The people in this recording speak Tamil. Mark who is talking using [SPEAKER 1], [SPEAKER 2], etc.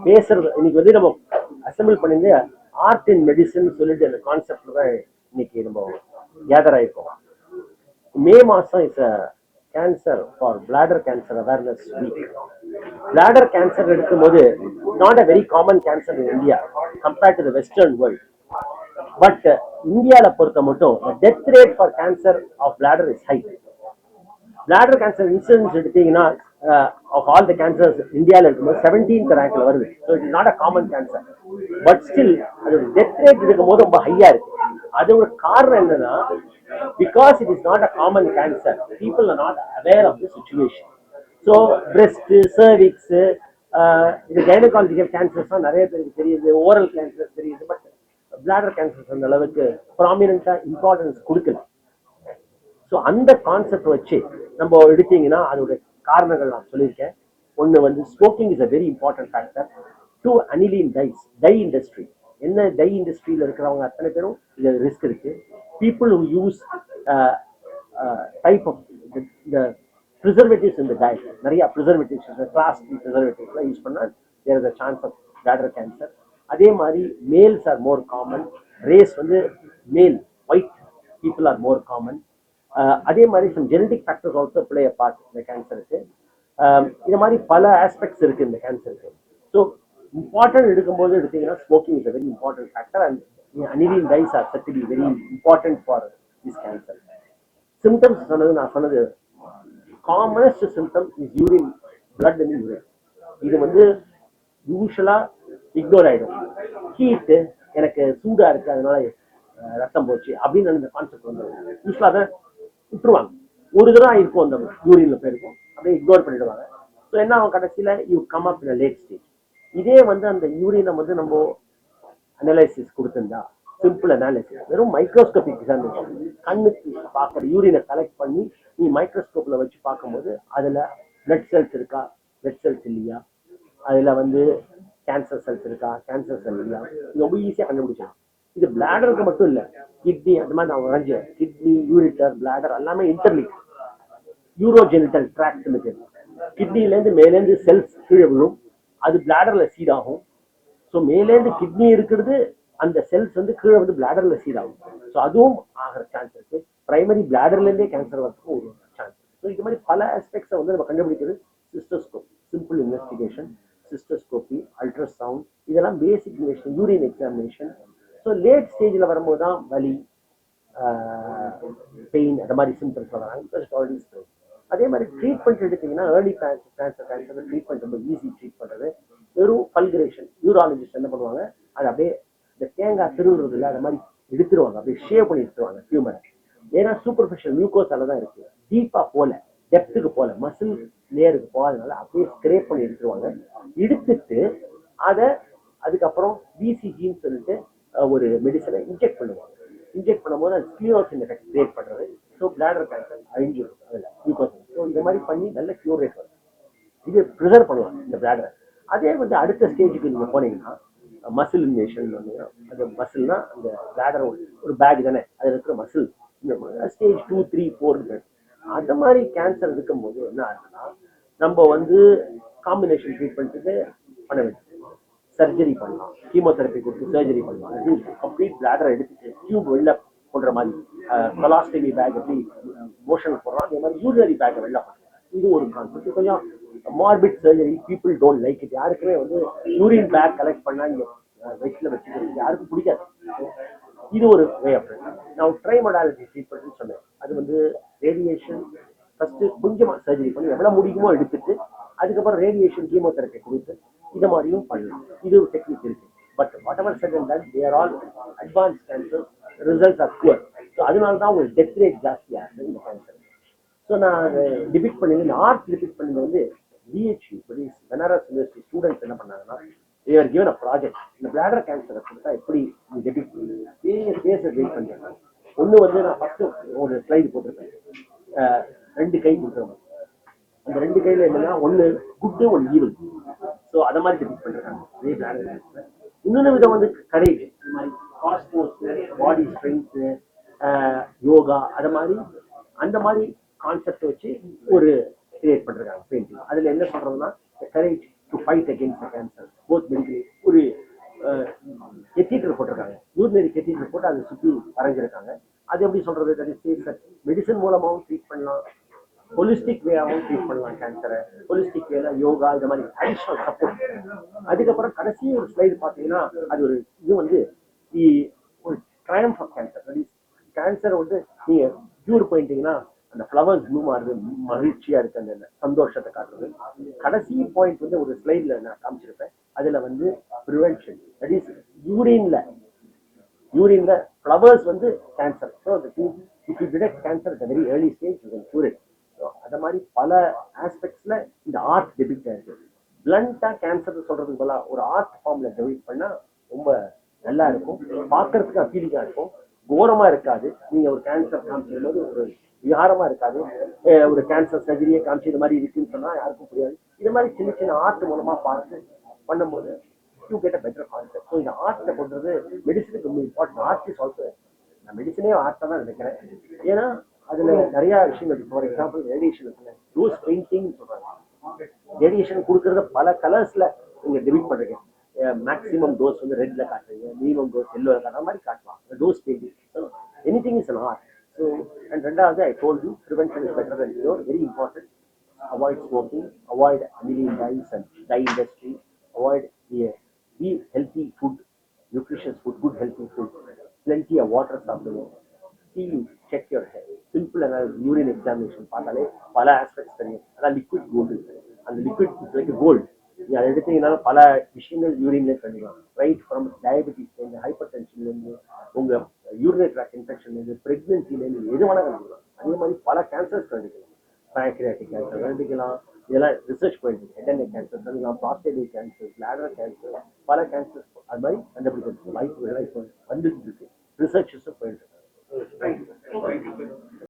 [SPEAKER 1] பேசுறது இன்னைக்கு வந்து நம்ம அசம்பிள் பண்ணிருந்து ஆர்ட் அண்ட் மெடிசன் சொல்லிட்டு அந்த கான்செப்ட்ல தான் இன்னைக்கு நம்ம கேதர் ஆயிருக்கோம். மே மாசம் is cancer for bladder cancer awareness week. Bladder cancer எடுக்கும்போது not a very common cancer in India compared to the western world. But இந்தியாவில் பொறுத்த மட்டும் death rate for cancer of bladder is high. Bladder cancer incidence எடுத்தீங்கன்னா ஆஃப் ஆல் த கேன்சர்ஸ் இந்தியாவில் இருக்கும்போது 17th ரேங்க்ல வருது. So it is not a common cancer. But still அதோட டெத் ரேட் இருக்கும்போது ரொம்ப ஹையா இருக்கு. அதோட காரணம் என்னன்னா, because it is not a common cancer, people are not aware of the situation. So breast, cervix, இது கைனகாலஜிக்கல் கேன்சர்ஸ் நிறைய பேருக்கு தெரியுது, ஓரல் கேன்சர் தெரியுது. பட் பிளாடர் கேன்சர்ஸ் அந்த அளவுக்கு ப்ராமினெண்டா இம்பார்ட்டன்ஸ் கொடுக்கல. ஸோ அந்த கான்செப்ட் வச்சு நம்ம எடுத்தீங்கன்னா அதோட காரணங்கள் நான் சொல்லியிருக்கேன். ஒன்று வந்து smoking is a very important factor. 2 aniline dyes, dye industry. என்ன டை இண்டஸ்ட்ரியில் இருக்கிறவங்க அத்தனை பேரும் இது ரிஸ்க் இருக்கு. People who use type of இந்த ப்ரிசர்வேட்டிவ்ஸ் இந்த டயட், நிறைய ப்ரிசர்வேட்டிவ்ஸ், கிளாஸ் 3 ப்ரிசர்வேட்டிவ்ஸ்லாம் யூஸ் பண்ணால் there is a chance of bladder cancer. அதே மாதிரி males are more common. Race வந்து male white people are more common. அதே மாதிரி some genetic factors also play a part இந்த கேன்சருக்கு. இது மாதிரி பல ஆஸ்பெக்ட்ஸ் இருக்கு இந்த கேன்சருக்கு. ஸோ இம்பார்ட்டன்ட் எடுக்கும்போது எடுத்தீங்கன்னா smoking is a very important factor and aniline dies R set to be very important for this cancer. Symptoms நான் சொன்னது commonest symptom is urine, blood in urine. இது வந்து யூஸ்வலா இக்னோர் ஆயிடும். ஹீட்டு, எனக்கு சூடா இருக்கு அதனால ரத்தம் போச்சு அப்படின்னு அந்த கான்செப்ட் வந்து யூஸ்வலா தான் விட்டுருவாங்க. ஒரு தடவை இருக்கும் அந்த யூரின்ல போயிருக்கும், அப்படியே இக்னோர் பண்ணிடுவாங்க. ஸோ என்ன ஆகும், கடைசியில you come up in late stage. இதே வந்து அந்த யூரினை வந்து நம்ம அனலைசிஸ் கொடுத்திருந்தா, சிம்பிள் அனாலிசிஸ், வெறும் மைக்ரோஸ்கோபிக் எக்ஸாமினேஷன், கண்ணுக்கு பார்க்குற யூரினை கலெக்ட் பண்ணி நீ மைக்ரோஸ்கோப்ல வச்சு பார்க்கும்போது அதுல பிளட் செல்ஸ் இருக்கா, பிளட் செல்ஸ் இல்லையா, அதுல வந்து கேன்சர் செல்ஸ் இருக்கா, கேன்சர் செல் இல்லையா, ரொம்ப ஈஸியா கண்டுபிடிச்சலாம். இது பிளாடருக்கு மட்டும் இல்ல, கிட்னி அந்த மாதிரி நான் வரைஞ்சேன். கிட்னி, யூரிட்டர், பிளாடர் எல்லாமே இன்டர்லிங்க். யூரோஜெனிட்டல் ட்ராக்ட் இருக்கு. கிட்னிலேருந்து மேலேருந்து செல்ஸ் கீழே விழும், அது பிளாடர்ல சீட் ஆகும். ஸோ மேலேருந்து கிட்னி இருக்கிறது, அந்த செல்ஸ் வந்து கீழே வந்து பிளாடர்ல சீட் ஆகும். ஸோ அதுவும் ஆகிற சான்ஸ் இருக்கு. பிரைமரி பிளாடர்லேருந்தே கேன்சர் வரதுக்கு ஒரு சான்ஸ். ஸோ இது மாதிரி பல ஆஸ்பெக்ட்ஸை வந்து நம்ம கண்டுபிடிக்கிறது cystoscope, simple investigation, cystoscopy, ultrasound, இதெல்லாம் basic investigation, urine examination. So late ஸ்டேஜில் வரும்போது தான் வலி, பெயின், அந்த மாதிரி சிம்டம்ஸ் வராங்க. அதே மாதிரி ட்ரீட்மெண்ட் எடுத்தீங்கன்னா ஏர்லி கேன்சர் ட்ரீட்மெண்ட் ரொம்ப ஈஸி ட்ரீட் பண்ணுறது. வெறும் பல்கரேஷன், யூராலஜிஸ்ட் என்ன பண்ணுவாங்க, அது அப்படியே இந்த தேங்காய் திருவுறது இல்லை, அந்த மாதிரி எடுத்துருவாங்க, அப்படியே ஷேவ் பண்ணி எடுத்துருவாங்க டியூமரை. ஏன்னா சூப்பர்ஃபிஷியல் மியூக்கோஸால தான் இருக்கு, டீப்பா போல, டெப்த்துக்கு போல, மசில் லேயருக்கு போகாதனால அப்படியே ஸ்கிரேப் பண்ணி எடுத்துருவாங்க. எடுத்துட்டு அதை அதுக்கப்புறம் பிசிஜின்னு சொல்லிட்டு ஒரு மெடிசனை இன்ஜெக்ட் பண்ணுவாங்க. இன்ஜெக்ட் பண்ணும்போது அது ஸ்க்ளீரோசின் எஃபெக்ட் கிரியேட் பண்ணுறது. ஸோ பிளாடர் கேன்சர் அழிஞ்சிடும் அதில் குளுக்கோஸ். ஸோ இந்த மாதிரி பண்ணி நல்ல கியூர் ரேட் வரும். இது ப்ரிசர்வ் பண்ணுவாங்க இந்த பிளாடரை. அதே வந்து அடுத்த ஸ்டேஜுக்கு நீங்கள் போனீங்கன்னா மசில் இன்வேஷன், அந்த மசில்னா அந்த பிளாடர் ஒரு பேக் தானே, அதில் இருக்கிற மசில் ஸ்டேஜ் 2, 3, 4. அந்த மாதிரி கேன்சர் இருக்கும்போது என்ன ஆகுதுன்னா, நம்ம வந்து காம்பினேஷன் ட்ரீட்மெண்ட்டுக்கு பண்ண வேண்டியது, சர்ஜரி பண்ணலாம், கீமோதெரப்பி கொடுத்து சர்ஜரி பண்ணலாம். அது கம்ப்ளீட் பிளாடரை எடுத்துட்டு டியூப் வெளில போடுற மாதிரி, கொலாஸ்டமி பேக் எப்படி மோஷன் போடுறோம் அதே மாதிரி யூரினரி பேக்கை வெளில போடுறோம். இது ஒரு கான்செப்ட். கொஞ்சம் மார்பிட் surgery, people don't like it. யாருக்குமே வந்து யூரின் பேக் கலெக்ட் பண்ணா இங்க வயிற்றுல வச்சுக்கிறது யாருக்கும் பிடிக்காது. இது ஒரு வே ஆஃப். நான் ட்ரை மொடாலிட்டி ட்ரீட்மெண்ட்னு சொன்னேன். அது வந்து ரேடியேஷன், ஃபர்ஸ்ட் கொஞ்சமா சர்ஜரி பண்ணி எவ்வளவு முடியுமோ எடுத்துட்டு அதுக்கப்புறம் ரேடியேஷன், கீமோதெரப்பி கொடுத்து இதை மாதிரியும் பண்ணலாம். இது ஒரு டெக்னிக் இருக்கு. But what ever said and ton, they are all advance cancer, results R poor. So அதனால தான் உங்களுக்கு டெத் ரேட் ஜாஸ்தியாக இருக்குது இந்த கேன்சர். ஸோ நான் அதை டிபிட் பண்ணி, இந்த ஆர்ட் டிபிட் பண்ணது வந்து பிஹெச்யூ பனாரஸ் யூனிவர்சிட்டி ஸ்டூடெண்ட்ஸ் என்ன பண்ணாங்கன்னா, தேர் கிவன் அ ப்ராஜெக்ட். இந்த பிளாடர் கேன்சரை கொடுத்தா எப்படி டெபிட் பண்ணி பேஸை வெயிட் பண்ணிருக்காங்க. ஒன்று வந்து நான் ஃபர்ஸ்ட் ஒரு ஸ்லைடு போட்டிருக்கேன், 2 கை கொடுத்துருவாங்க. அந்த 2 கையில என்னன்னா, ஒன்று குட்டு, ஒன்று ஈவில். ஸோ அதை மாதிரி டெபிட் பண்ணிருக்காங்க அதே பிளாடர் கேன்சர். இன்னொன்று விதம் வந்து கரேஜ், இந்த மாதிரி காஸ்போர்ட்ஸ், பாடி ஸ்ட்ரென்த், யோகா, அதை மாதிரி அந்த மாதிரி கான்செப்ட் வச்சு ஒரு கிரியேட் பண்றாங்க பெயிண்டிங். அதுல என்ன சொல்றதுன்னா, courage to fight against cancer, both medical rosemary கெட்டிட்டு போட்டு அதை சுற்றி வரைஞ்சிருக்காங்க. அது எப்படி சொல்றது, தட் இஸ் சேஃப். மெடிசன் மூலமாகவும் ட்ரீட் பண்ணலாம், ஹோலிஸ்டிக் வேயாகவும் ட்ரீட் பண்ணலாம் கேன்சரை. ஹோலிஸ்டிக் வேல யோகா இந்த மாதிரி அடிஷனல் சப்போர்ட். அதுக்கப்புறம் கடைசி ஒரு ஸ்லைடு பார்த்தீங்கன்னா அது ஒரு இது வந்து ஒரு triumph of cancer. That is cancer வந்து நீங்க கியூர் பண்ணிட்டீங்கன்னா அந்த ஃப்ளவர்ஸ் ப்ளூம் ஆகுது, மகிழ்ச்சியா இருக்கு, அந்த சந்தோஷத்தை காட்டுறது. கடைசி பாயிண்ட் வந்து ஒரு ஸ்லைட்ல நான் காமிச்சிருப்பேன். அதுல வந்து ப்ரிவென்ஷன், தட் இஸ் யூரின்ல ஃப்ளவர்ஸ் வந்து cancer. So if you detect cancer at very early stage you can cure it. So அந்த மாதிரி பல ஆஸ்பெக்ட்ஸ்ல இந்த ஆர்ட் டெபிட் ஆயிருக்கு. பிளண்டா கேன்சர் சொல்றதுக்கு பதிலாக ஒரு ஆர்ட் ஃபார்ம்ல டெபிட் பண்ணா ரொம்ப நல்லா இருக்கும், பார்க்கறதுக்கு அப்பீலிங்கா இருக்கும், கோரமா இருக்காது. நீங்க ஒரு கேன்சர் காமிச்சும் போது ஒரு விகாரமா இருக்காது. ஒரு கேன்சர் சர்ஜரியை காமிச்சு இது மாதிரி இருக்குன்னு சொன்னா யாருக்கும் புரியாது. இது மாதிரி சின்ன சின்ன ஆர்ட் மூலமா பார்த்து பண்ணும்போது you get a better concept. So இந்த ஆர்ட்டை கொண்டது மெடிசனுக்கு ரொம்ப இம்பார்ட்டன்ட். ஆர்ட் இஸ் ஆல்சோ, நான் மெடிசனே ஆர்ட்டை தான் நினைக்கிறேன். ஏன்னா அதுல நிறைய விஷயங்கள் இருக்கு. ஃபார் எக்ஸாம்பிள் ரேடியேஷன் இருக்குல்ல, டோஸ் பெயிண்டிங் சொல்றாங்க. ரேடியேஷன் கொடுக்கறத பல கலர்ஸ்ல நீங்க டெபிட் பண்றீங்க. மேக்ஸிமம் டோஸ் வந்து ரெட்ல காட்டுறீங்க, மினிமம் டோஸ் எல்லோல காட்டுற மாதிரி காட்டலாம். Those painting, anything is an art. So and ரெண்டாவது I told you prevention is better then cure. Very important. Avoid smoking, avoid million dyes and dye industry, avoid the eat healthy food, nutritious food, good healthy food, plenty of water சாப்பிடுங்க. See, check your head. Simple urine examination பார்த்தாலே பல ஆஸ்பெக்ட்ஸ் தெரியும். அதான் லிக்விட் கோல்டு, அந்த லிக்விட் இஸ் லைக் கோல்டு. நீங்க அதை எடுத்தீங்கன்னாலும் பல விஷயங்கள் யூரின்ல பண்ணிக்கலாம். ரைட் ஃப்ரம் டயபெட்டிஸ், ஹைப்பர் டென்ஷன்லேருந்து, உங்க யூரினரி ட்ராக் இன்ஃபெக்ஷன்லேருந்து, பிரெக்னன்சிலேருந்து எது வேணா கண்டுக்கலாம். அதே மாதிரி பல கேன்சர்ஸ் கண்டுக்கலாம். பேங்க்ரியாட்டிக் கேன்சர் கண்டுக்கலாம். இதெல்லாம் ரிசர்ச் பண்ணிட்டு ஹெட் அண்ட் நெக் கேன்சர் கண்டுக்கலாம், ப்ராஸ்டேட் கேன்சர், பிளாடர் கேன்சர், பல கேன்சர்ஸ் அது மாதிரி கண்டுபிடிக்கிறது வாய்ப்புகள் இப்போ வந்துட்டு இருக்கு.